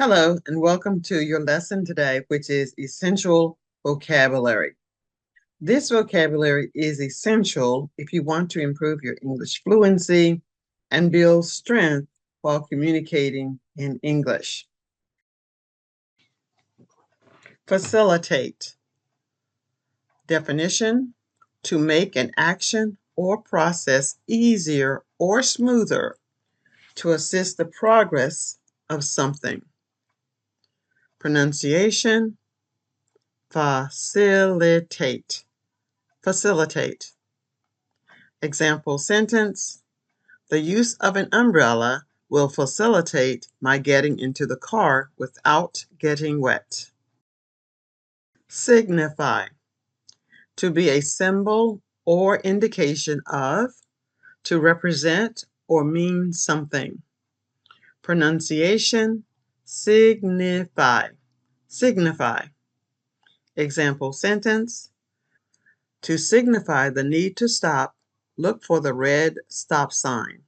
Hello, and welcome to your lesson today, which is essential vocabulary. This vocabulary is essential if you want to improve your English fluency and build strength while communicating in English. Facilitate. Definition: to make an action or process easier or smoother, to assist the progress of something. Pronunciation: facilitate. Facilitate. Example sentence: the use of an umbrella will facilitate my getting into the car without getting wet. Signify. To be a symbol or indication of, to represent or mean something. Pronunciation: signify. Signify. Example sentence: to signify the need to stop, look for the red stop sign.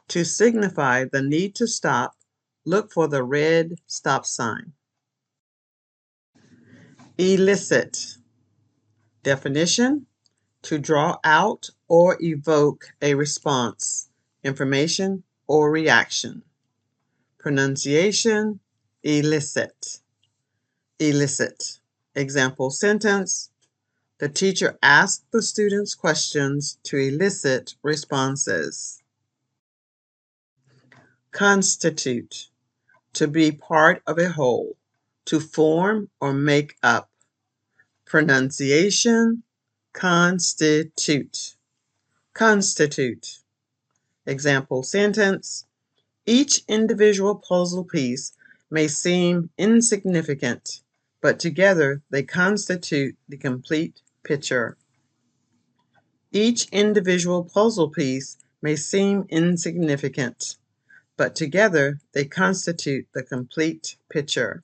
To signify the need to stop, look for the red stop sign. Elicit. Definition: to draw out or evoke a response, information, or reaction. Pronunciation: elicit. Elicit. Example sentence: the teacher asked the students questions to elicit responses. Constitute. To be part of a whole, to form or make up. Pronunciation: constitute. Constitute. Example sentence: each individual puzzle piece may seem insignificant, but together they constitute the complete picture. Each individual puzzle piece may seem insignificant, but together they constitute the complete picture.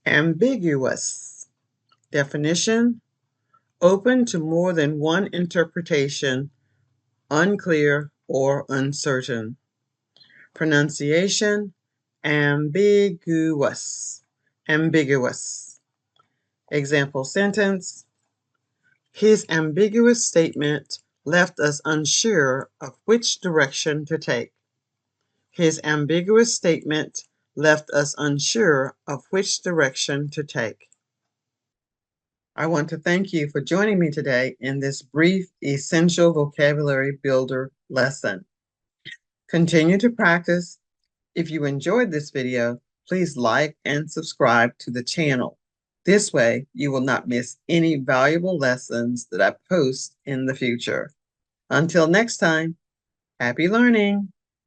Ambiguous. Definition: open to more than one interpretation, unclear or uncertain. Pronunciation: ambiguous. Ambiguous. Example sentence: his ambiguous statement left us unsure of which direction to take. His ambiguous statement left us unsure of which direction to take. I want to thank you for joining me today in this brief essential vocabulary builder lesson. Continue to practice. If you enjoyed this video, please like and subscribe to the channel. This way, you will not miss any valuable lessons that I post in the future. Until next time, happy learning!